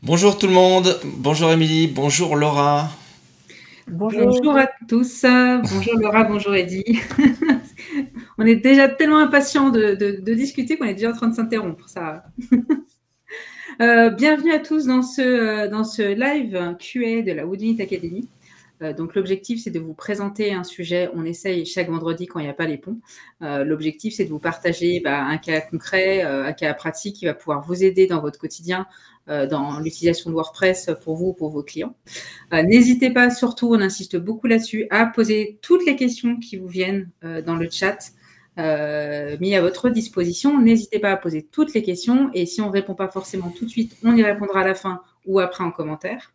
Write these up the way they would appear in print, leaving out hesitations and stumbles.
Bonjour tout le monde, bonjour Émilie, bonjour Laura. Bonjour. Bonjour à tous, bonjour Laura, bonjour Eddy. On est déjà tellement impatients de discuter qu'on est déjà en train de s'interrompre. Ça. Bienvenue à tous dans ce live QA de la Woodinit Academy. Donc l'objectif, c'est de vous présenter un sujet. On essaye chaque vendredi quand il n'y a pas les ponts. L'objectif, c'est de vous partager un cas concret, un cas pratique qui va pouvoir vous aider dans votre quotidien, dans l'utilisation de WordPress pour vous ou pour vos clients. N'hésitez pas, surtout, on insiste beaucoup là-dessus, à poser toutes les questions qui vous viennent dans le chat mis à votre disposition. N'hésitez pas à poser toutes les questions et si on ne répond pas forcément tout de suite, on y répondra à la fin ou après en commentaire.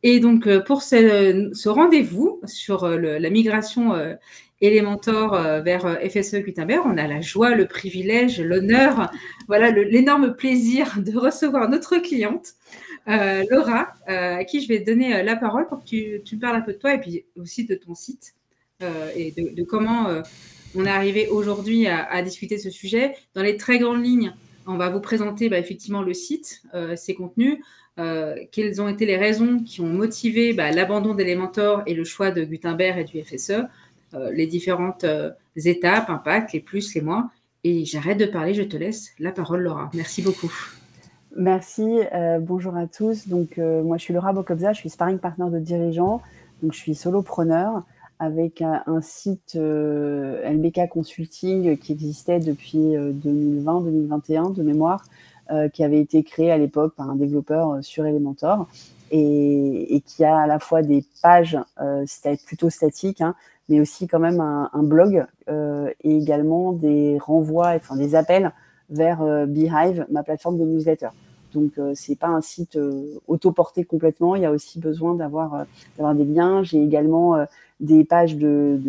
Et donc, pour ce rendez-vous sur la migration Elementor vers FSE Gutenberg, on a la joie, le privilège, l'honneur, voilà, l'énorme plaisir de recevoir notre cliente, Laura, à qui je vais donner la parole pour que tu me parles un peu de toi et puis aussi de ton site et de comment on est arrivé aujourd'hui à discuter de ce sujet. Dans les très grandes lignes, on va vous présenter effectivement le site, ses contenus, quelles ont été les raisons qui ont motivé l'abandon d'Elementor et le choix de Gutenberg et du FSE, les différentes étapes, impacts, les plus, les moins. Et j'arrête de parler, je te laisse la parole, Laura. Merci beaucoup. Merci, bonjour à tous. Donc, moi, je suis Laura Bokobza, je suis sparring partner de dirigeant. Donc, je suis solopreneur avec un site LBK Consulting qui existait depuis 2020-2021 de mémoire, qui avait été créé à l'époque par un développeur sur Elementor et qui a à la fois des pages plutôt statiques, mais aussi quand même un blog et également des renvois, enfin des appels vers Beehive, ma plateforme de newsletter. Donc, c'est pas un site auto-porté complètement. Il y a aussi besoin d'avoir des liens. J'ai également des pages de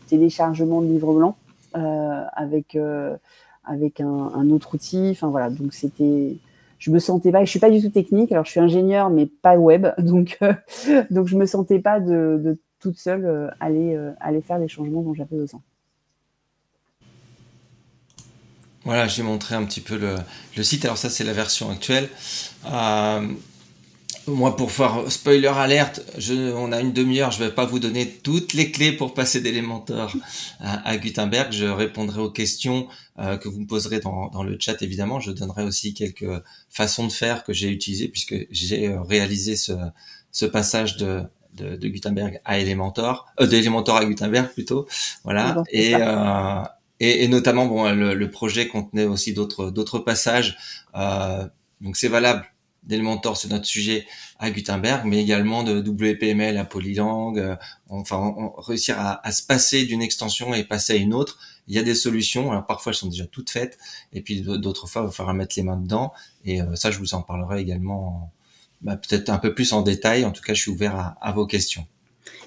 téléchargement de livres blancs avec un autre outil. Enfin, voilà. Donc, je me sentais pas, je suis pas du tout technique. Alors, je suis ingénieure, mais pas web. Donc je me sentais pas de toute seule aller faire les changements dont j'avais besoin. Voilà, j'ai montré un petit peu le site. Alors ça, c'est la version actuelle. Moi, pour faire spoiler alerte, on a une demi-heure. Je vais pas vous donner toutes les clés pour passer d'Elementor à Gutenberg. Je répondrai aux questions que vous me poserez dans le chat, évidemment. Je donnerai aussi quelques façons de faire que j'ai utilisées puisque j'ai réalisé ce passage de Gutenberg à Elementor, de Elementor à Gutenberg plutôt. Voilà. Et notamment, bon, le projet contenait aussi d'autres passages. Donc c'est valable d'Elementor sur notre sujet à Gutenberg, mais également de WPML à Polylang. On réussir à se passer d'une extension et passer à une autre. Il y a des solutions. Alors parfois elles sont déjà toutes faites, et puis d'autres fois il va falloir mettre les mains dedans. Et ça, je vous en parlerai également, peut-être un peu plus en détail. En tout cas, je suis ouvert à vos questions.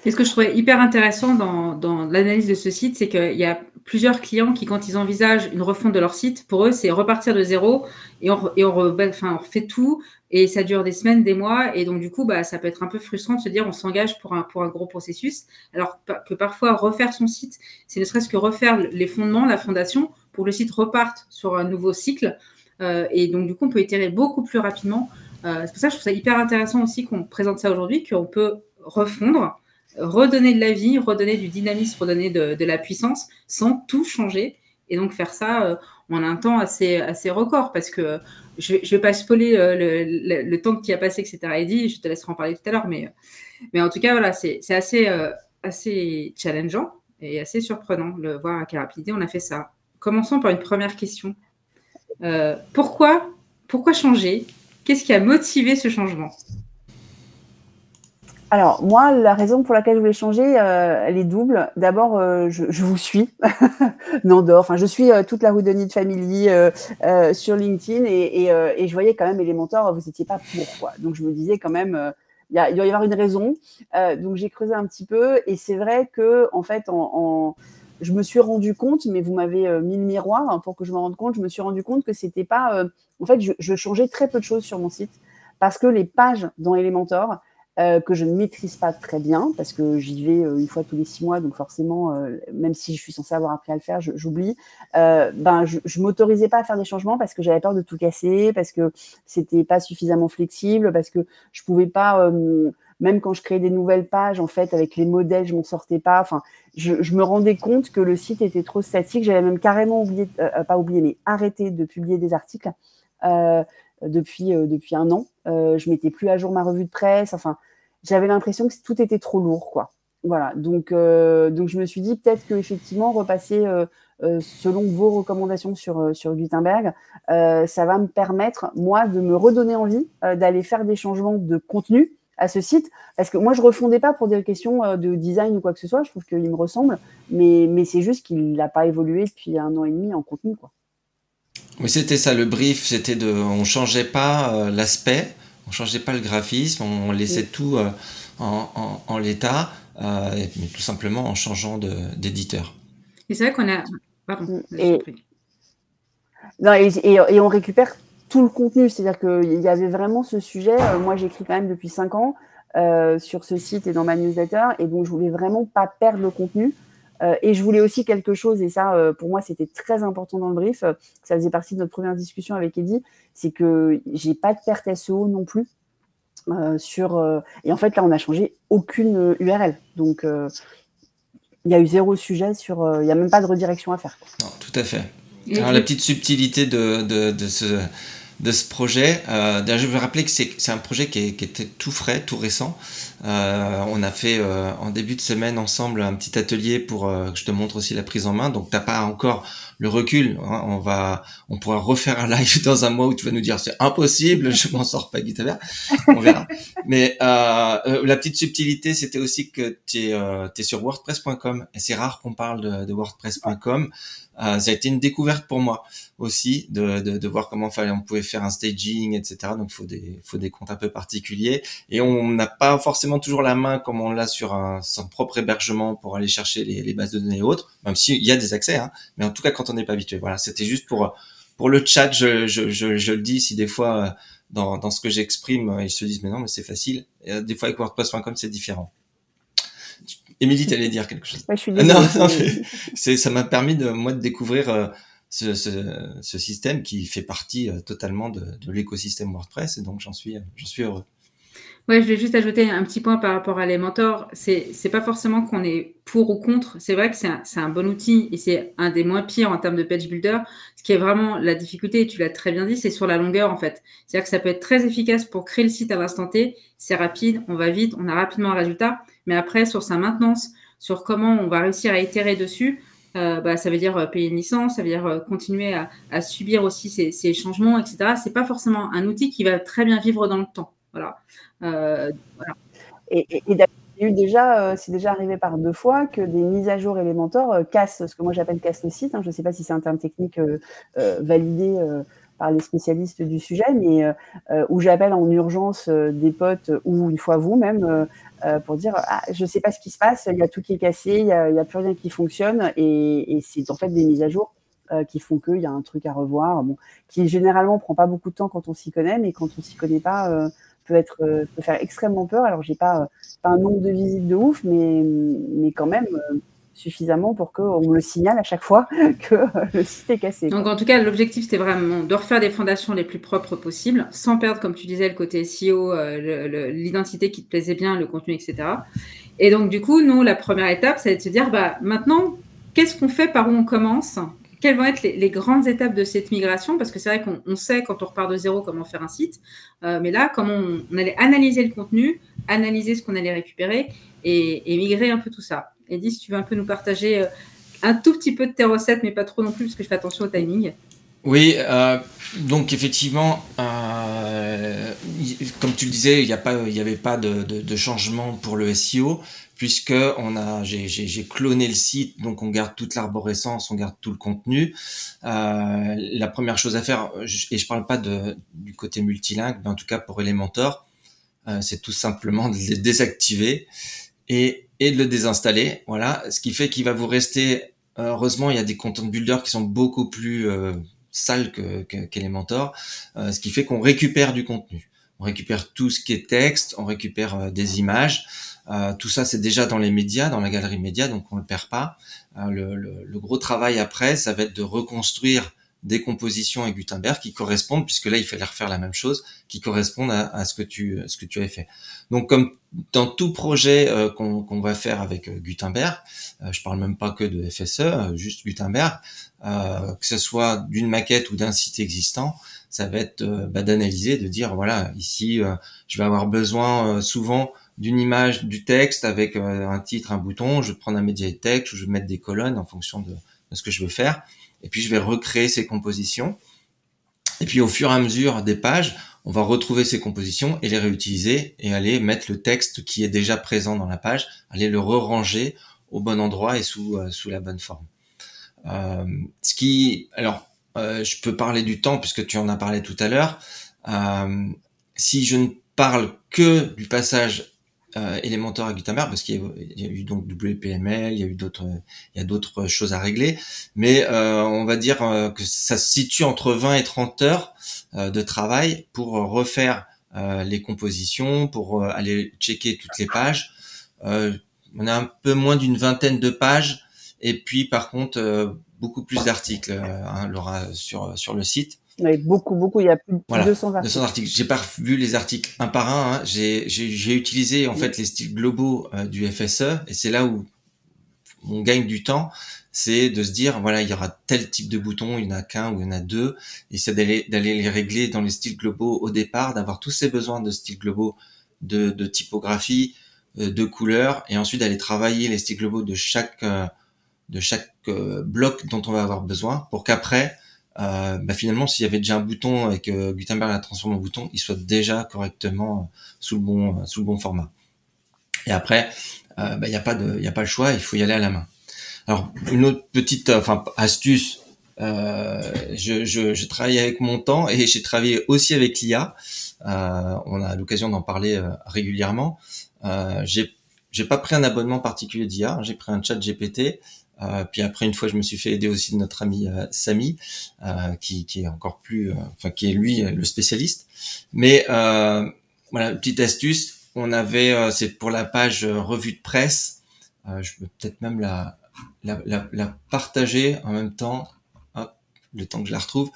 Et ce que je trouvais hyper intéressant dans l'analyse de ce site, c'est qu'il y a plusieurs clients qui, quand ils envisagent une refonte de leur site, pour eux, c'est repartir de zéro et on refait tout et ça dure des semaines, des mois. Et donc, du coup, ça peut être un peu frustrant de se dire on s'engage pour un gros processus, alors que parfois, refaire son site, c'est ne serait-ce que refaire les fondements, la fondation, pour que le site reparte sur un nouveau cycle. Et donc, du coup, on peut itérer beaucoup plus rapidement. C'est pour ça que je trouve ça hyper intéressant aussi qu'on présente ça aujourd'hui, qu'on peut refondre, redonner de la vie, redonner du dynamisme, redonner de la puissance sans tout changer. Et donc faire ça en un temps assez record, parce que je ne vais pas spoiler le temps qui a passé, etc. Eddy, je te laisserai en parler tout à l'heure, mais en tout cas, voilà, c'est assez challengeant et assez surprenant de voir à quelle rapidité on a fait ça. Commençons par une première question. Pourquoi changer? Qu'est-ce qui a motivé ce changement? Alors, moi, la raison pour laquelle je voulais changer, elle est double. D'abord, je vous suis, Nandor. Enfin, je suis toute la Woodinit Family sur LinkedIn et je voyais quand même Elementor, vous n'étiez pas pour, quoi. Donc, je me disais quand même, il doit y avoir une raison. Donc, j'ai creusé un petit peu et c'est vrai que, en fait, je me suis rendu compte, mais vous m'avez mis le miroir pour que je me rende compte, je me suis rendu compte que c'était pas... en fait, je changeais très peu de choses sur mon site parce que les pages dans Elementor, que je ne maîtrise pas très bien parce que j'y vais une fois tous les 6 mois, donc forcément, même si je suis censée avoir appris à le faire, j'oublie. Je m'autorisais pas à faire des changements parce que j'avais peur de tout casser, parce que c'était pas suffisamment flexible, parce que je pouvais pas, même quand je créais des nouvelles pages, en fait, avec les modèles, je m'en sortais pas. Enfin, je me rendais compte que le site était trop statique. J'avais même carrément oublié, pas oublié, mais arrêté de publier des articles depuis 1 an. Je mettais plus à jour ma revue de presse. Enfin, j'avais l'impression que tout était trop lourd, quoi. Voilà. Donc je me suis dit peut-être que effectivement repasser selon vos recommandations sur Gutenberg, ça va me permettre moi de me redonner envie d'aller faire des changements de contenu à ce site, parce que moi je refondais pas pour des questions de design ou quoi que ce soit. Je trouve qu'il me ressemble, mais c'est juste qu'il n'a pas évolué depuis 1 an et demi en contenu, quoi. Oui, c'était ça le brief, on changeait pas l'aspect, on changeait pas le graphisme, on laissait tout en l'état, mais tout simplement en changeant d'éditeur. Et c'est vrai qu'on a... Pardon, non, et on récupère tout le contenu, c'est-à-dire qu'il y avait vraiment ce sujet. Moi, j'écris quand même depuis 5 ans sur ce site et dans ma newsletter, et donc je voulais vraiment pas perdre le contenu. Et je voulais aussi quelque chose, et ça, pour moi, c'était très important dans le brief. Ça faisait partie de notre première discussion avec Eddy, c'est que j'ai pas de perte SEO non plus. Et en fait, là, on a changé aucune URL. Donc, il y a eu 0 sujet il n'y a même pas de redirection à faire, quoi. Non, tout à fait. Alors, la petite subtilité de ce projet, d'ailleurs, je veux rappeler que c'est un projet qui était tout frais, tout récent. On a fait en début de semaine ensemble un petit atelier pour que je te montre aussi la prise en main. Donc t'as pas encore le recul, hein. On pourra refaire un live dans 1 mois où tu vas nous dire c'est impossible, je m'en sors pas Gutenberg. On verra. Mais la petite subtilité, c'était aussi que t'es sur WordPress.com, et c'est rare qu'on parle de WordPress.com. Ça a été une découverte pour moi aussi de voir comment on pouvait faire un staging, etc. Donc il faut des comptes un peu particuliers, et on n'a pas forcément toujours la main comme on l'a sur son propre hébergement pour aller chercher les bases de données et autres, même s'il y a des accès, hein, mais en tout cas quand on n'est pas habitué. Voilà, c'était juste pour le chat. Je le dis, si des fois dans ce que j'exprime ils se disent mais non mais c'est facile, et des fois avec WordPress.com c'est différent. Émilie, t'allais dire quelque chose? Ouais, je suis désolée. Non, ça m'a permis de découvrir ce système qui fait partie totalement de l'écosystème WordPress, et donc j'en suis heureux. Ouais, je vais juste ajouter un petit point par rapport à Elementor. C'est pas forcément qu'on est pour ou contre. C'est vrai que c'est un bon outil, et c'est un des moins pires en termes de page builder. Ce qui est vraiment la difficulté, et tu l'as très bien dit, c'est sur la longueur, en fait. C'est-à-dire que ça peut être très efficace pour créer le site à l'instant T. C'est rapide, on va vite, on a rapidement un résultat. Mais après, sur sa maintenance, sur comment on va réussir à itérer dessus, ça veut dire payer une licence, ça veut dire continuer à subir aussi ces changements, etc. C'est pas forcément un outil qui va très bien vivre dans le temps. Voilà. Voilà. Et d'ailleurs, c'est déjà arrivé par 2 fois que des mises à jour Elementor cassent, ce que moi j'appelle casse le site. Hein. Je ne sais pas si c'est un terme technique validé par les spécialistes du sujet, mais où j'appelle en urgence des potes ou une fois vous même pour dire je ne sais pas ce qui se passe, il y a tout qui est cassé, il y a plus rien qui fonctionne, et c'est en fait des mises à jour qui font qu'il y a un truc à revoir, qui généralement prend pas beaucoup de temps quand on s'y connaît, mais quand on s'y connaît pas peut faire extrêmement peur. Alors j'ai pas un nombre de visites de ouf, mais quand même suffisamment pour qu'on me le signale à chaque fois que le site est cassé. Donc en tout cas, l'objectif c'était vraiment de refaire des fondations les plus propres possibles, sans perdre, comme tu disais, le côté SEO, l'identité qui te plaisait bien, le contenu, etc. Et donc du coup, nous, la première étape, c'est de se dire, maintenant, qu'est-ce qu'on fait, par où on commence? Quelles vont être les grandes étapes de cette migration? Parce que c'est vrai qu'on sait quand on repart de zéro comment faire un site, mais là, comment on allait analyser le contenu, analyser ce qu'on allait récupérer et migrer un peu tout ça. Eddy, si tu veux un peu nous partager un tout petit peu de tes recettes, mais pas trop non plus, parce que je fais attention au timing. Oui, donc effectivement, comme tu le disais, il y avait pas de changement pour le SEO, puisque j'ai cloné le site, donc on garde toute l'arborescence, on garde tout le contenu. La première chose à faire, et je parle pas du côté multilingue, mais en tout cas pour Elementor, c'est tout simplement de le désactiver et de le désinstaller. Voilà, ce qui fait qu'il va vous rester. Heureusement, il y a des content builders qui sont beaucoup plus sales qu'Elementor, ce qui fait qu'on récupère du contenu. on récupère tout ce qui est texte, on récupère des images. Tout ça, c'est déjà dans les médias, dans la galerie média, donc on le perd pas. Le gros travail après, ça va être de reconstruire des compositions avec Gutenberg qui correspondent, puisque là il fallait refaire la même chose, qui correspondent à ce que tu avais fait. Donc comme dans tout projet qu'on va faire avec Gutenberg, je parle même pas que de FSE, juste Gutenberg, que ce soit d'une maquette ou d'un site existant, ça va être d'analyser, de dire voilà, ici je vais avoir besoin souvent d'une image, du texte avec un titre, un bouton, je vais prendre un média et texte, ou je vais mettre des colonnes en fonction de ce que je veux faire. Et puis je vais recréer ces compositions. Et puis au fur et à mesure des pages, on va retrouver ces compositions et les réutiliser et aller mettre le texte qui est déjà présent dans la page, aller le re-ranger au bon endroit et sous la bonne forme. Je peux parler du temps puisque tu en as parlé tout à l'heure. Si je ne parle que du passage Elementor à Gutenberg, parce qu'il y a eu donc WPML, il y a d'autres choses à régler, mais on va dire que ça se situe entre 20 et 30 heures de travail pour refaire les compositions, pour aller checker toutes les pages. On a un peu moins d'une vingtaine de pages, et puis par contre beaucoup plus d'articles, Laura, sur le site. Oui, beaucoup. Il y a plus de 200 articles. 200 articles. J'ai pas vu les articles un par un. Hein. J'ai utilisé en fait les styles globaux du FSE, et c'est là où on gagne du temps. C'est de se dire voilà, il y aura tel type de bouton, il y en a qu'un ou il y en a deux, et c'est d'aller les régler dans les styles globaux au départ, d'avoir tous ces besoins de styles globaux, de typographie, de couleurs, et ensuite d'aller travailler les styles globaux de chaque bloc dont on va avoir besoin, pour qu'après finalement, s'il y avait déjà un bouton et que Gutenberg l'a transformé en bouton, il soit déjà correctement sous le bon format. Et après, il y a pas le choix, il faut y aller à la main. Alors, une autre petite astuce, je travaille avec mon temps et j'ai travaillé aussi avec l'IA. On a l'occasion d'en parler régulièrement. J'ai pas pris un abonnement particulier d'IA, j'ai pris un chat GPT. Puis après, une fois, je me suis fait aider aussi de notre ami Samy, qui est encore plus, qui est lui le spécialiste. Mais voilà, petite astuce. On avait, c'est pour la page revue de presse. Je peux peut-être même la partager en même temps. Hop, le temps que je la retrouve.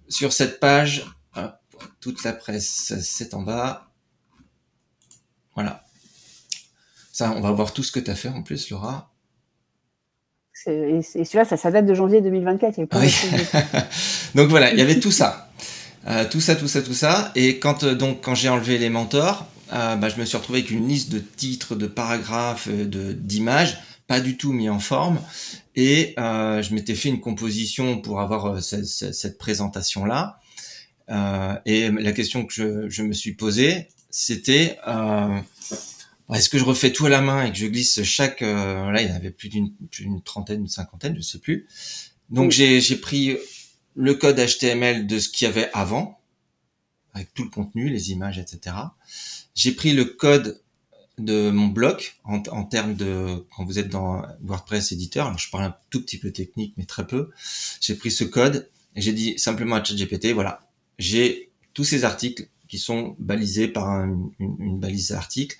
Sur cette page, hop, toute la presse, c'est en bas. Voilà. Ça, on va voir tout ce que tu as fait en plus, Laura. Et celui-là, ça date de janvier 2024. Il y a oui. Donc voilà, il y avait tout ça. Tout ça. Et quand j'ai enlevé Elementor, je me suis retrouvé avec une liste de titres, de paragraphes, d'images, pas du tout mis en forme. Et je m'étais fait une composition pour avoir cette présentation-là. Et la question que je me suis posée, c'était est-ce que je refais tout à la main et que je glisse chaque... là, il y en avait plus d'une trentaine, une cinquantaine, je sais plus. Donc, j'ai pris le code HTML de ce qu'il y avait avant, avec tout le contenu, les images, etc. J'ai pris le code de mon bloc en termes de... Quand vous êtes dans WordPress éditeur, alors je parle un tout petit peu technique, mais très peu. J'ai pris ce code et j'ai dit simplement à ChatGPT, voilà, j'ai tous ces articles qui sont balisés par une balise article.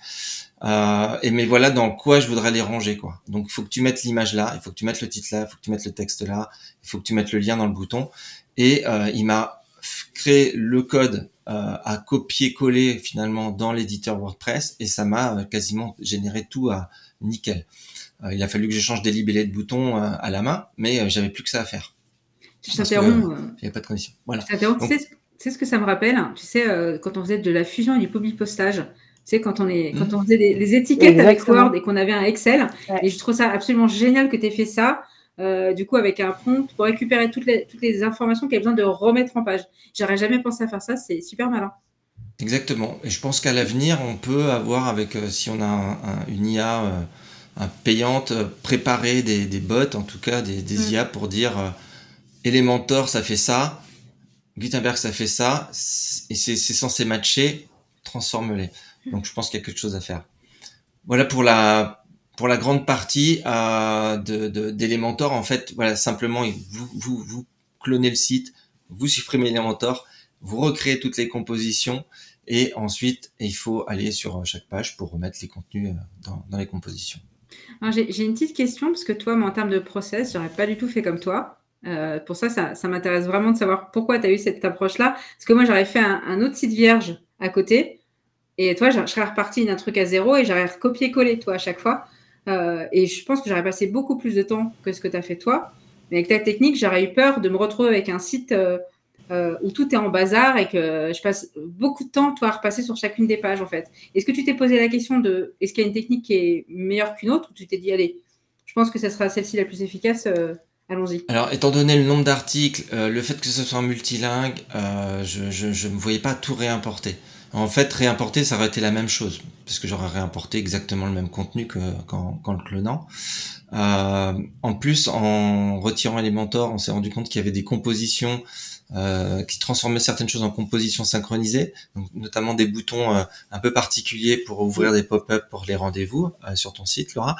Mais voilà dans quoi je voudrais les ranger, quoi. Donc, il faut que tu mettes l'image là, il faut que tu mettes le titre là, il faut que tu mettes le texte là, il faut que tu mettes le lien dans le bouton. Et il m'a créé le code à copier-coller finalement dans l'éditeur WordPress, et ça m'a quasiment généré tout à nickel. Il a fallu que je change des libellés de boutons à la main, mais j'avais plus que ça à faire. Je t'interromps. Il n'y avait pas de condition. Voilà. Je t'interromps. Donc, tu sais ce que ça me rappelle? Tu sais, quand on faisait de la fusion et du publipostage, tu sais, quand on faisait les étiquettes avec Word et qu'on avait un Excel, et je trouve ça absolument génial que tu aies fait ça, du coup, avec un prompt pour récupérer toutes les informations qu'il y a besoin de remettre en page. J'aurais jamais pensé à faire ça, c'est super malin. Exactement. Et je pense qu'à l'avenir, on peut avoir, avec si on a une IA payante, préparer des bots, en tout cas des IA pour dire Elementor, ça fait ça, Gutenberg, ça fait ça, et c'est censé matcher, transforme-les. Donc, je pense qu'il y a quelque chose à faire. Voilà pour la grande partie d'Elementor. En fait, voilà, simplement, vous clonez le site, vous supprimez Elementor, vous recréez toutes les compositions et ensuite il faut aller sur chaque page pour remettre les contenus dans les compositions. J'ai une petite question, parce que toi, moi, en termes de process, j'aurais pas du tout fait comme toi. Pour ça m'intéresse vraiment de savoir pourquoi tu as eu cette approche-là. Parce que moi, j'aurais fait un autre site vierge à côté. Et toi, je serais repartie d'un truc à zéro et j'aurais recopié-collé, toi, à chaque fois. Et je pense que j'aurais passé beaucoup plus de temps que ce que tu as fait, toi. Mais avec ta technique, j'aurais eu peur de me retrouver avec un site où tout est en bazar et que je passe beaucoup de temps, toi, à repasser sur chacune des pages, en fait. Est-ce que tu t'es posé la question de est-ce qu'il y a une technique qui est meilleure qu'une autre, ou tu t'es dit, allez, je pense que ça sera celle-ci la plus efficace, allons-y. Alors, étant donné le nombre d'articles, le fait que ce soit multilingue, je me voyais pas tout réimporter. En fait, réimporter, ça aurait été la même chose, parce que j'aurais réimporté exactement le même contenu qu'en le clonant. En plus, en retirant Elementor, on s'est rendu compte qu'il y avait des compositions qui transformaient certaines choses en compositions synchronisées, donc notamment des boutons un peu particuliers pour ouvrir des pop-up pour les rendez-vous sur ton site, Laura.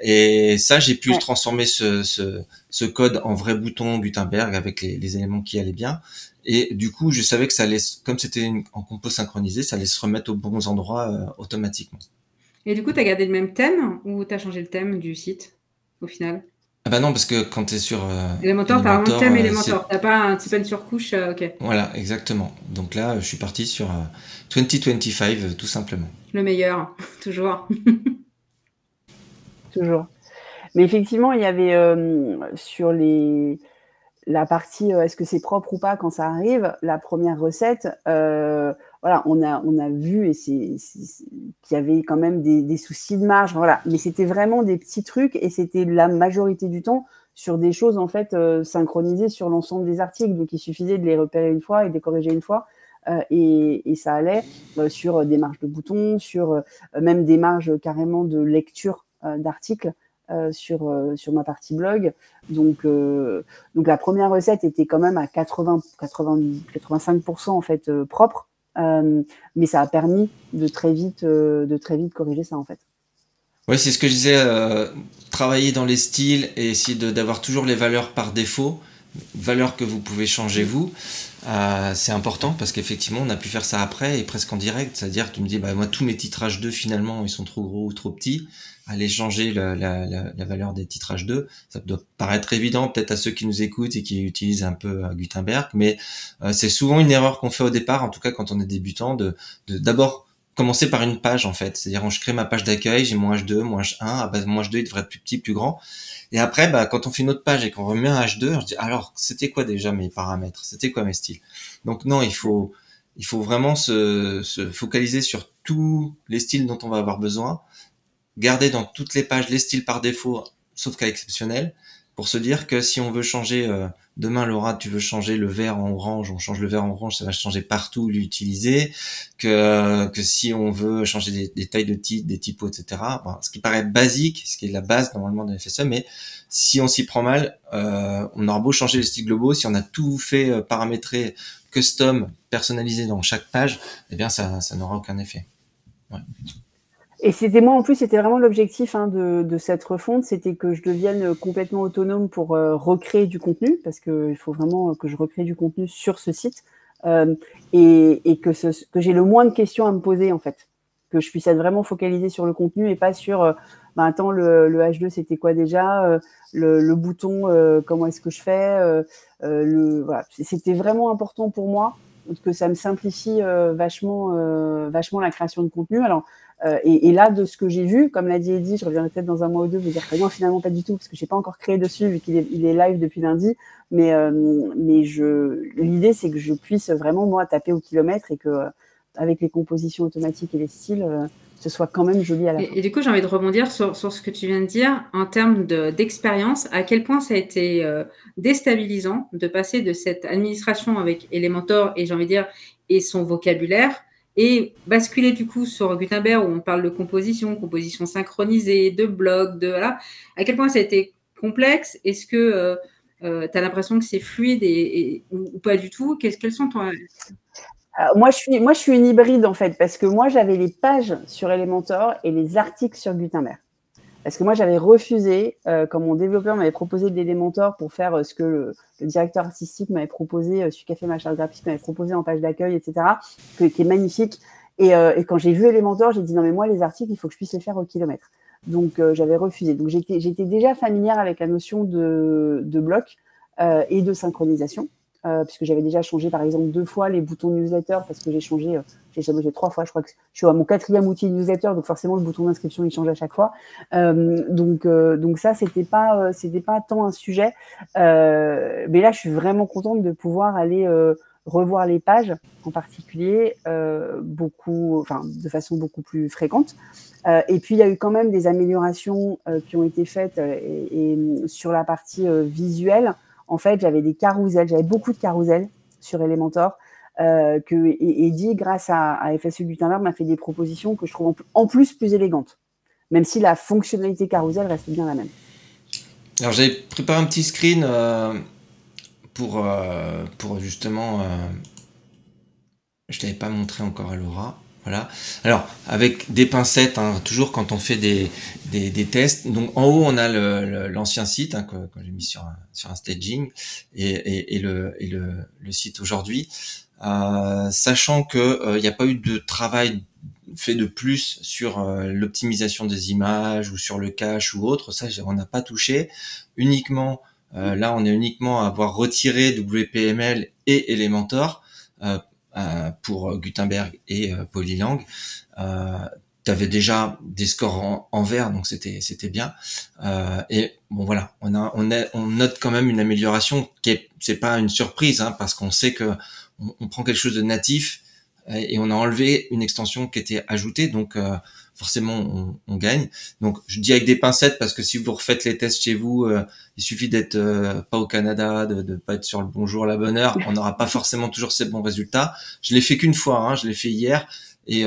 Et ça, j'ai pu transformer ce code en vrai bouton Gutenberg avec les éléments qui allaient bien. Et du coup, je savais que ça allait, comme c'était en compo synchronisé, ça allait se remettre aux bons endroits automatiquement. Et du coup, tu as gardé le même thème ou tu as changé le thème du site au final? Ah bah non, parce que quand tu es sur Elementor, tu as vraiment le thème Elementor. Tu n'as pas une surcouche, ok. Voilà, exactement. Donc là, je suis parti sur 2025, tout simplement. Le meilleur, toujours. Toujours. Mais effectivement, il y avait sur la partie est-ce que c'est propre ou pas quand ça arrive, la première recette, voilà, on a vu et qu'il y avait quand même des soucis de marge, voilà. Mais c'était vraiment des petits trucs et c'était la majorité du temps sur des choses en fait synchronisées sur l'ensemble des articles. Donc il suffisait de les repérer une fois et de les corriger une fois. Et ça allait sur des marges de boutons, sur même des marges carrément de lecture d'articles. Sur ma partie blog. Donc la première recette était quand même à 85% en fait propre, mais ça a permis de très vite corriger ça en fait. Oui, c'est ce que je disais, travailler dans les styles et essayer d'avoir toujours les valeurs par défaut, valeurs que vous pouvez changer vous. C'est important parce qu'effectivement on a pu faire ça après et presque en direct, c'est-à-dire que tu me dis bah moi tous mes titrages 2 finalement ils sont trop gros ou trop petits, aller changer la valeur des titrages 2, ça doit paraître évident peut-être à ceux qui nous écoutent et qui utilisent un peu Gutenberg, mais c'est souvent une erreur qu'on fait au départ, en tout cas quand on est débutant, de d'abord commencer par une page en fait, c'est-à-dire je crée ma page d'accueil, j'ai mon H2, mon H1, ah bah mon H2 il devrait être plus petit, plus grand. Et après, bah, quand on fait une autre page et qu'on remet un H2, je dis, alors, c'était quoi déjà mes paramètres? C'était quoi mes styles? Donc non, il faut vraiment se focaliser sur tous les styles dont on va avoir besoin, garder dans toutes les pages les styles par défaut, sauf cas exceptionnel, pour se dire que si on veut changer, demain Laura, tu veux changer le vert en orange, on change le vert en orange, ça va changer partout l'utiliser, que si on veut changer des tailles de titres, des typos, etc. Bon, ce qui paraît basique, ce qui est la base normalement de FSE, mais si on s'y prend mal, on aura beau changer les styles globaux, si on a tout fait paramétrer, custom, personnalisé dans chaque page, eh bien ça n'aura aucun effet. Ouais. Et c'était moi en plus, c'était vraiment l'objectif de cette refonte, c'était que je devienne complètement autonome pour recréer du contenu, parce qu'il faut vraiment que je recrée du contenu sur ce site, et que j'ai le moins de questions à me poser en fait, que je puisse être vraiment focalisée sur le contenu et pas sur attends, le H2 c'était quoi déjà, le bouton comment est-ce que je fais, voilà. C'était vraiment important pour moi que ça me simplifie vachement la création de contenu. Alors et là, de ce que j'ai vu, comme l'a dit Eddy, je reviendrai peut-être dans un mois ou deux vous dire que non, finalement pas du tout, parce que j'ai pas encore créé dessus vu qu'il est live depuis lundi. Mais l'idée, c'est que je puisse vraiment moi taper au kilomètre et que avec les compositions automatiques et les styles, ce soit quand même joli à la fin. Et du coup, j'ai envie de rebondir sur ce que tu viens de dire en termes d'expérience. À quel point ça a été déstabilisant de passer de cette administration avec Elementor et j'ai envie de dire et son vocabulaire et basculer du coup sur Gutenberg où on parle de composition synchronisée, de blog, voilà. À quel point ça a été complexe? Est-ce que tu as l'impression que c'est fluide ou pas du tout? Quels sont ton... Moi, je suis une hybride en fait, parce que moi, j'avais les pages sur Elementor et les articles sur Gutenberg. Parce que moi, j'avais refusé, quand mon développeur m'avait proposé de l'Elementor pour faire ce que le directeur artistique m'avait proposé, celui qui a fait ma charte graphique m'avait proposé en page d'accueil, etc., qui est magnifique. Et quand j'ai vu Elementor, j'ai dit non, mais moi, les articles, il faut que je puisse les faire au kilomètre. Donc, j'avais refusé. Donc, j'étais déjà familière avec la notion de bloc et de synchronisation. Puisque j'avais déjà changé par exemple 2 fois les boutons newsletter parce que j'ai changé 3 fois, je crois que je suis à mon 4e outil newsletter, donc forcément le bouton d'inscription il change à chaque fois. Donc ça c'était pas tant un sujet, mais là je suis vraiment contente de pouvoir aller revoir les pages en particulier de façon beaucoup plus fréquente. Et puis il y a eu quand même des améliorations qui ont été faites et sur la partie visuelle. En fait, j'avais beaucoup de carousels sur Elementor que Eddy, grâce à FSU Gutenberg, m'a fait des propositions que je trouve en plus élégantes, même si la fonctionnalité carousel reste bien la même. Alors, j'avais préparé un petit screen pour justement... je ne l'avais pas montré encore à Laura. Voilà. Alors, avec des pincettes, hein, toujours quand on fait des tests. Donc, en haut, on a l'ancien site que j'ai mis sur un staging et le site aujourd'hui. Sachant que il n'y a pas eu de travail fait de plus sur l'optimisation des images ou sur le cache ou autre. Ça, on n'a pas touché. Uniquement, là, on est uniquement à avoir retiré WPML et Elementor. Pour Gutenberg et Polylang. Tu avais déjà des scores en vert, donc c'était bien. Et bon voilà, on note quand même une amélioration c'est pas une surprise, hein, parce qu'on sait que on prend quelque chose de natif et on a enlevé une extension qui était ajoutée, donc forcément on gagne. Donc je dis avec des pincettes parce que si vous refaites les tests chez vous, il suffit d'être pas au Canada, de pas être sur le bon jour, la bonne heure, on n'aura pas forcément toujours ces bons résultats. Je l'ai fait qu'une fois, hein, je l'ai fait hier et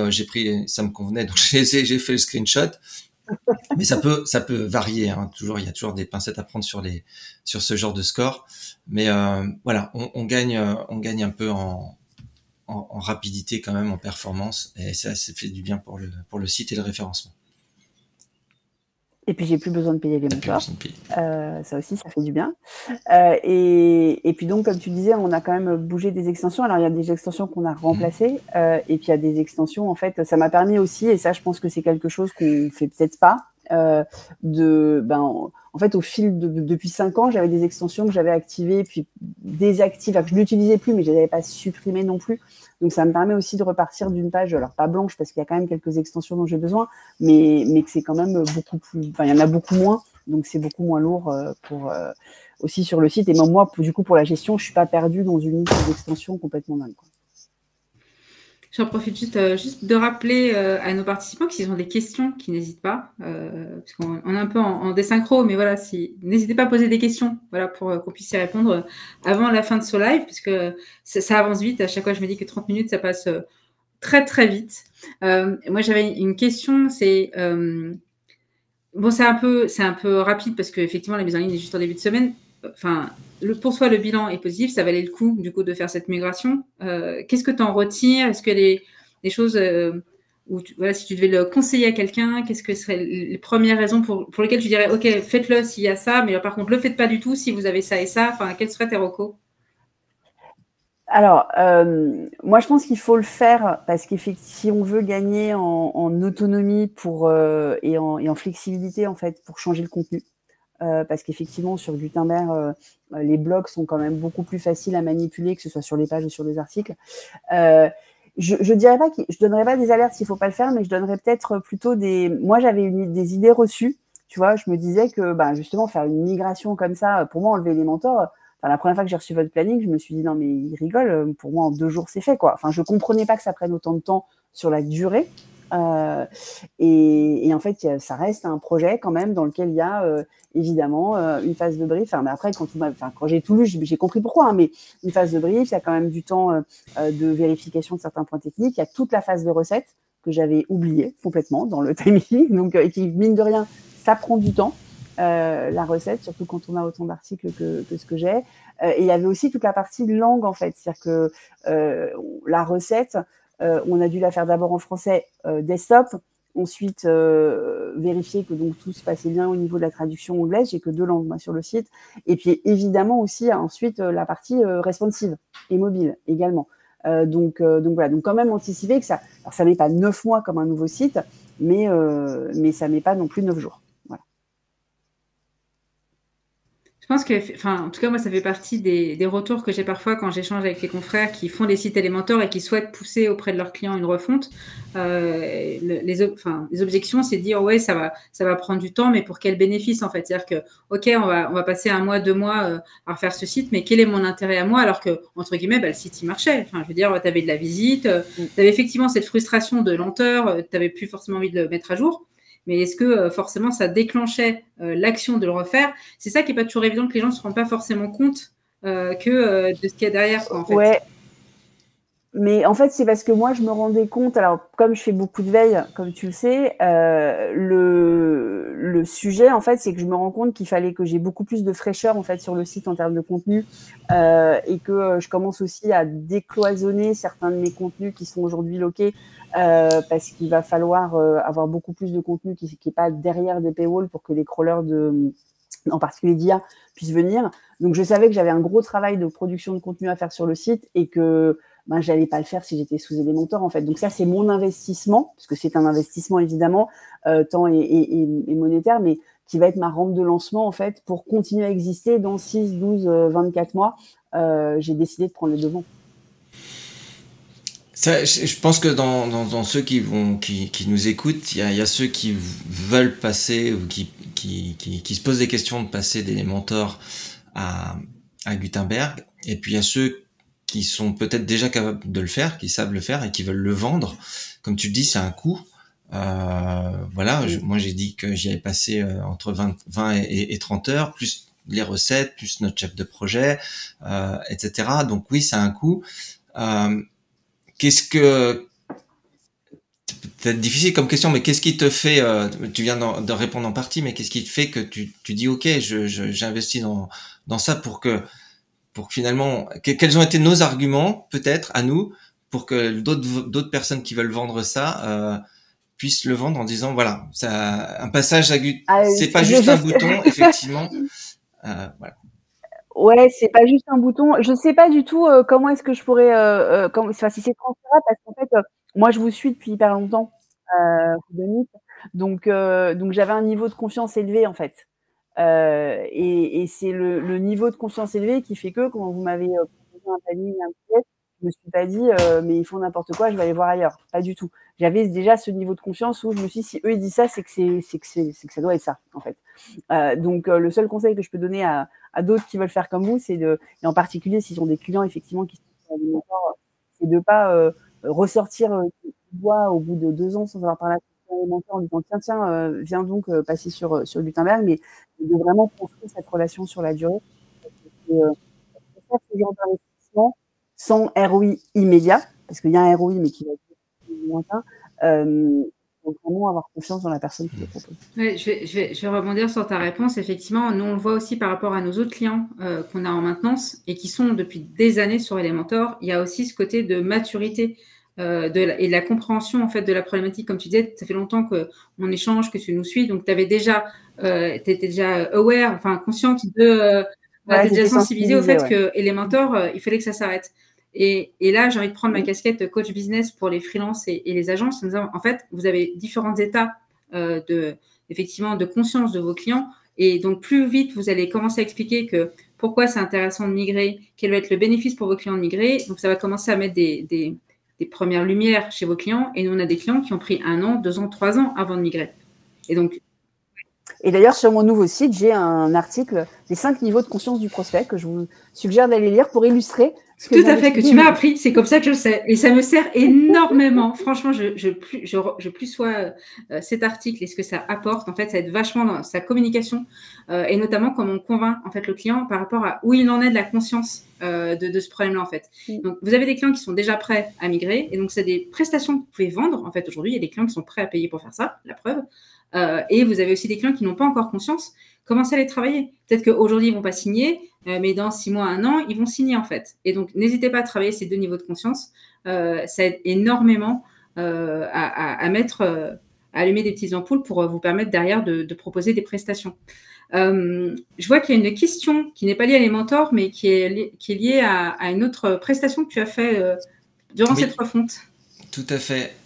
ça me convenait, donc j'ai fait le screenshot. Mais ça peut varier, hein, toujours, il y a toujours des pincettes à prendre sur ce genre de score. Mais voilà, on gagne un peu en rapidité quand même, en performance, et ça fait du bien pour le site et le référencement. Et puis j'ai plus besoin de payer les mentors. Ça aussi, ça fait du bien. Et puis donc, comme tu disais, on a quand même bougé des extensions. Alors il y a des extensions qu'on a remplacées, et puis il y a des extensions. En fait, ça m'a permis aussi, et ça, je pense que c'est quelque chose qu'on fait peut-être pas. En fait, au fil depuis 5 ans, j'avais des extensions que j'avais activées, puis désactivées, que je n'utilisais plus, mais je les avais pas supprimées non plus. Donc, ça me permet aussi de repartir d'une page, alors pas blanche, parce qu'il y a quand même quelques extensions dont j'ai besoin, mais que c'est quand même beaucoup plus, enfin, il y en a beaucoup moins, donc c'est beaucoup moins lourd aussi sur le site. Et même moi, du coup, pour la gestion, je suis pas perdue dans une liste d'extensions complètement dingue, quoi. J'en profite juste de rappeler à nos participants que s'ils ont des questions, qu'ils n'hésitent pas, parce qu'on est un peu en désynchro, mais voilà, n'hésitez pas à poser des questions, voilà, pour qu'on puisse y répondre avant la fin de ce live, parce que ça avance vite. À chaque fois, je me dis que 30 minutes, ça passe très, très vite. Moi, j'avais une question, c'est bon, c'est un peu rapide parce qu'effectivement, la mise en ligne est juste en début de semaine. Enfin, pour toi, le bilan est positif, ça valait le coup, du coup, de faire cette migration. Qu'est-ce que tu en retires? Est-ce qu'il y a des choses où, voilà, si tu devais le conseiller à quelqu'un, qu'est-ce que seraient les premières raisons pour lesquelles tu dirais, OK, faites-le s'il y a ça, mais par contre, ne le faites pas du tout si vous avez ça et ça. Enfin, quels seraient tes recos? Alors, moi, je pense qu'il faut le faire parce qu'effectivement, si on veut gagner en autonomie et en flexibilité, en fait, pour changer le contenu. Parce qu'effectivement, sur Gutenberg, les blogs sont quand même beaucoup plus faciles à manipuler, que ce soit sur les pages ou sur les articles. Je dirais pas je donnerais pas des alertes s'il faut pas le faire, mais je donnerais peut-être plutôt moi, j'avais des idées reçues. Tu vois, je me disais que, justement, faire une migration comme ça, pour moi, enlever Elementor, la première fois que j'ai reçu votre planning, je me suis dit, non, mais il rigole, pour moi, en 2 jours, c'est fait, quoi. Enfin, je comprenais pas que ça prenne autant de temps sur la durée. Et en fait, ça reste un projet quand même dans lequel il y a évidemment une phase de brief. Mais après, quand j'ai tout lu, j'ai compris pourquoi. Mais une phase de brief, il y a quand même du temps de vérification de certains points techniques. Il y a toute la phase de recette que j'avais oubliée complètement dans le timing. Donc, et qui, mine de rien, ça prend du temps. La recette, surtout quand on a autant d'articles que ce que j'ai. Et il y avait aussi toute la partie langue, en fait. C'est-à-dire que la recette, on a dû la faire d'abord en français desktop, ensuite vérifier que donc tout se passait bien au niveau de la traduction anglaise. J'ai que 2 langues moi sur le site. Et puis évidemment aussi ensuite la partie responsive et mobile également. Donc voilà, donc quand même anticiper que ça, alors ça met pas 9 mois comme un nouveau site, mais ça met pas non plus 9 jours. Voilà. Je pense que, en tout cas, moi, ça fait partie des retours que j'ai parfois quand j'échange avec les confrères qui font des sites Elementor et qui souhaitent pousser auprès de leurs clients une refonte. Les objections, c'est de dire, ouais, ça va prendre du temps, mais pour quel bénéfice, en fait? C'est-à-dire que, OK, on va passer 1 mois, 2 mois à refaire ce site, mais quel est mon intérêt à moi? Alors que, entre guillemets, le site, il marchait. Enfin, je veux dire, tu avais de la visite, tu avais effectivement cette frustration de lenteur, tu n'avais plus forcément envie de le mettre à jour. Mais est-ce que forcément ça déclenchait l'action de le refaire? C'est ça qui n'est pas toujours évident, que les gens ne se rendent pas forcément compte de ce qu'il y a derrière, quoi, en fait. Ouais. Mais en fait, c'est parce que moi, je me rendais compte, alors comme je fais beaucoup de veille, comme tu le sais, le sujet, en fait, c'est que je me rends compte qu'il fallait que j'ai beaucoup plus de fraîcheur, en fait, sur le site en termes de contenu, et que je commence aussi à décloisonner certains de mes contenus qui sont aujourd'hui loqués, parce qu'il va falloir avoir beaucoup plus de contenu qui n'est pas derrière des paywalls pour que les crawlers en particulier d'IA, puissent venir. Donc, je savais que j'avais un gros travail de production de contenu à faire sur le site et que j'allais pas le faire si j'étais sous Elementor, en fait. Donc ça, c'est mon investissement, parce que c'est un investissement, évidemment, temps et monétaire, mais qui va être ma rampe de lancement, en fait, pour continuer à exister dans 6, 12, 24 mois. J'ai décidé de prendre le devant. Ça, je pense que dans ceux qui nous écoutent, il y a ceux qui veulent passer ou qui se posent des questions de passer d'Elementor à Gutenberg, et puis il y a ceux qui sont peut-être déjà capables de le faire, qui savent le faire et qui veulent le vendre. Comme tu le dis, c'est un coût. Voilà, moi j'ai dit que j'y avais passé entre 20 et 30 heures, plus les recettes, plus notre chef de projet, etc. Donc oui, c'est un coût. Qu'est-ce que... peut-être difficile comme question, mais qu'est-ce qui te fait... tu viens de répondre en partie, mais qu'est-ce qui te fait que tu dis, OK, j'investis dans ça pour que finalement, quels ont été nos arguments, peut-être, à nous, pour que d'autres personnes qui veulent vendre ça puissent le vendre en disant, voilà, ça, un passage à c'est pas juste un bouton, effectivement. Voilà. Ouais, c'est pas juste un bouton. Je sais pas du tout comment est-ce que je pourrais, si c'est transférable, parce qu'en fait, moi, je vous suis depuis hyper longtemps, donc j'avais un niveau de confiance élevé, en fait. Et c'est le niveau de confiance élevé qui fait que quand vous m'avez proposé un panier, un pièce, je me suis pas dit mais ils font n'importe quoi, je vais aller voir ailleurs. Pas du tout. J'avais déjà ce niveau de confiance où je me suis dit, si eux ils disent ça, c'est que ça doit être ça, en fait. Donc le seul conseil que je peux donner à d'autres qui veulent faire comme vous, c'est et en particulier s'ils ont des clients effectivement qui sont sur Elementor, c'est de pas ressortir du bois au bout de 2 ans sans avoir parlé à Elementor en disant tiens viens donc passer sur Gutenberg, mais de vraiment construire cette relation sur la durée. Faire ce genre d'investissement sans ROI immédiat, parce qu'il y a un ROI mais qui va être plus lointain. Donc vraiment avoir confiance dans la personne qui le propose. Ouais, je vais rebondir sur ta réponse. Effectivement, nous on le voit aussi par rapport à nos autres clients qu'on a en maintenance et qui sont depuis des années sur Elementor. Il y a aussi ce côté de maturité et de la compréhension en fait de la problématique. Comme tu disais, ça fait longtemps qu'on échange, que tu nous suis, donc tu étais déjà aware, enfin consciente de, t'es déjà sensibilisée au fait que Elementor, il fallait que ça s'arrête. Et là, j'ai envie de prendre ma casquette coach business pour les freelances et les agences. En fait, vous avez différents états effectivement, de conscience de vos clients. Et donc, plus vite, vous allez commencer à expliquer pourquoi c'est intéressant de migrer, quel va être le bénéfice pour vos clients de migrer. Donc, ça va commencer à mettre des premières lumières chez vos clients. Et nous, on a des clients qui ont pris 1 an, 2 ans, 3 ans avant de migrer. Et donc... Et d'ailleurs, sur mon nouveau site, j'ai un article des 5 niveaux de conscience du prospect que je vous suggère d'aller lire pour illustrer ce que tout à fait, que tu m'as appris. C'est comme ça que je le sais. Et ça me sert énormément. Franchement, je plus sois cet article et ce que ça apporte. En fait, ça aide vachement dans sa communication et notamment comment on convainc en fait, le client par rapport à où il en est de la conscience de ce problème-là, en fait. Donc, vous avez des clients qui sont déjà prêts à migrer. Et donc, c'est des prestations que vous pouvez vendre. En fait, aujourd'hui, il y a des clients qui sont prêts à payer pour faire ça, la preuve. Et vous avez aussi des clients qui n'ont pas encore conscience. Commencez à les travailler. Peut-être qu'aujourd'hui, ils ne vont pas signer, mais dans 6 mois, 1 an, ils vont signer, en fait. Et donc, n'hésitez pas à travailler ces 2 niveaux de conscience. Ça aide énormément à mettre allumer des petites ampoules pour vous permettre derrière de proposer des prestations. Je vois qu'il y a une question qui n'est pas liée à Elementor, mais qui est liée à une autre prestation que tu as fait durant cette refonte. Tout à fait.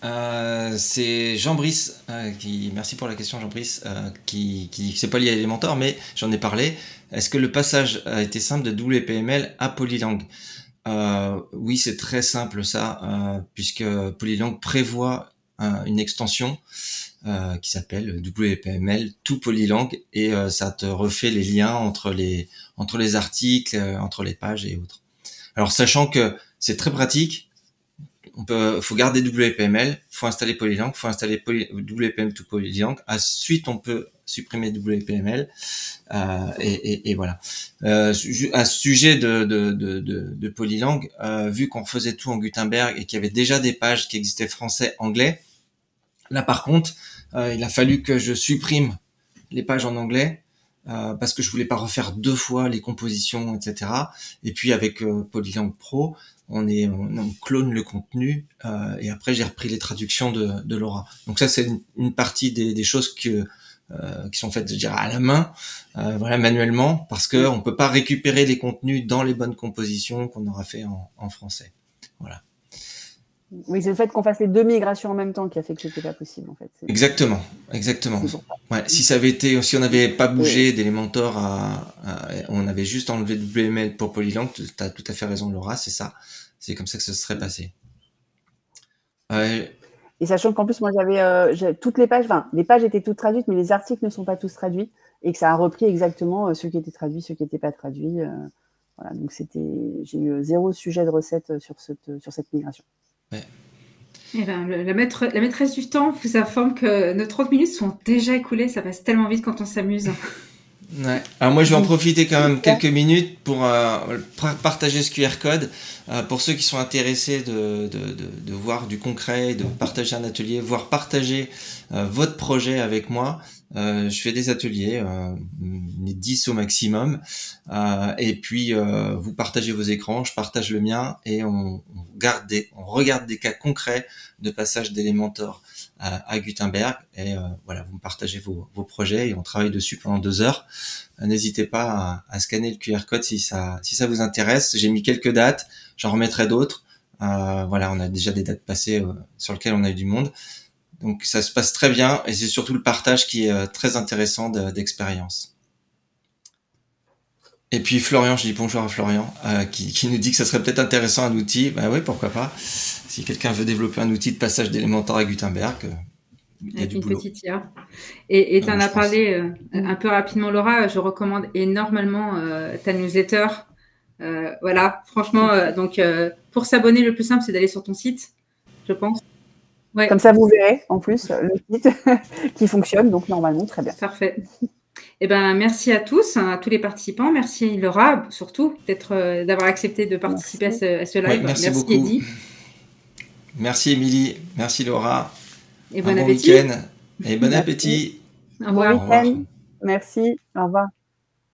C'est Jean Brice merci pour la question, Jean Brice, qui c'est pas lié à Elementor, mais j'en ai parlé. Est-ce que le passage a été simple de WPML à Polylang? Oui, c'est très simple ça, puisque Polylang prévoit une extension qui s'appelle WPML to Polylang, et ça te refait les liens entre les articles, entre les pages et autres. Alors, sachant que c'est très pratique, faut garder WPML, faut installer Polylang, faut installer WPML to Polylang. Ensuite, on peut supprimer WPML, et voilà. À ce sujet de Polylang, vu qu'on faisait tout en Gutenberg et qu'il y avait déjà des pages qui existaient français-anglais, là par contre, il a fallu que je supprime les pages en anglais, parce que je voulais pas refaire 2 fois les compositions, etc. Et puis avec Polylang Pro, on clone le contenu, et après j'ai repris les traductions de Laura. Donc ça, c'est une partie des choses qui sont faites, je dirais, à la main, manuellement, parce que on peut pas récupérer les contenus dans les bonnes compositions qu'on aura fait en français. Voilà. Oui, c'est le fait qu'on fasse les 2 migrations en même temps qui a fait que c'était pas possible, en fait. Exactement. Ouais, si on n'avait pas bougé d'Elementor on avait juste enlevé WML pour Polylang, t'as tout à fait raison, Laura, c'est ça. C'est comme ça que ça se serait passé. Et sachant qu'en plus, moi, j'avais toutes les pages, les pages étaient toutes traduites, mais les articles ne sont pas tous traduits, et que ça a repris exactement ceux qui étaient traduits, ceux qui n'étaient pas traduits. Voilà, donc j'ai eu 0 sujet de recette sur cette migration. Ouais. Eh ben, la maîtresse du temps vous informe que nos 30 minutes sont déjà écoulées. Ça passe tellement vite quand on s'amuse. Ouais. Alors moi, je vais en profiter quand même quelques minutes pour partager ce QR code. Pour ceux qui sont intéressés de voir du concret, de partager un atelier, voire partager votre projet avec moi. Je fais des ateliers, 10 au maximum, et puis vous partagez vos écrans, je partage le mien, et on regarde des cas concrets de passage d'Elementor à Gutenberg, et voilà, vous me partagez vos projets et on travaille dessus pendant 2 heures. N'hésitez pas à scanner le QR code si ça vous intéresse. J'ai mis quelques dates, j'en remettrai d'autres. Voilà, on a déjà des dates passées sur lesquelles on a eu du monde. Donc ça se passe très bien, et c'est surtout le partage qui est très intéressant d'expérience. Et puis Florian, je dis bonjour à Florian, qui nous dit que ça serait peut-être intéressant un outil. Bah oui, pourquoi pas. Si quelqu'un veut développer un outil de passage d'Elementor à Gutenberg, il y a du boulot. Petite IA. Et tu en as parlé un peu rapidement, Laura. Je recommande énormément ta newsletter. Voilà, franchement, donc pour s'abonner, le plus simple, c'est d'aller sur ton site, je pense. Ouais. Comme ça, vous verrez, en plus, le site qui fonctionne, donc normalement, très bien. Parfait. Eh ben, merci à tous, à tous les participants. Merci Laura, surtout, d'avoir accepté de participer à ce live. Ouais, merci beaucoup. Eddy. Merci Émilie, merci Laura. Et bon appétit. Week-end et bon appétit. Au revoir. Bon week-end. Merci, au revoir.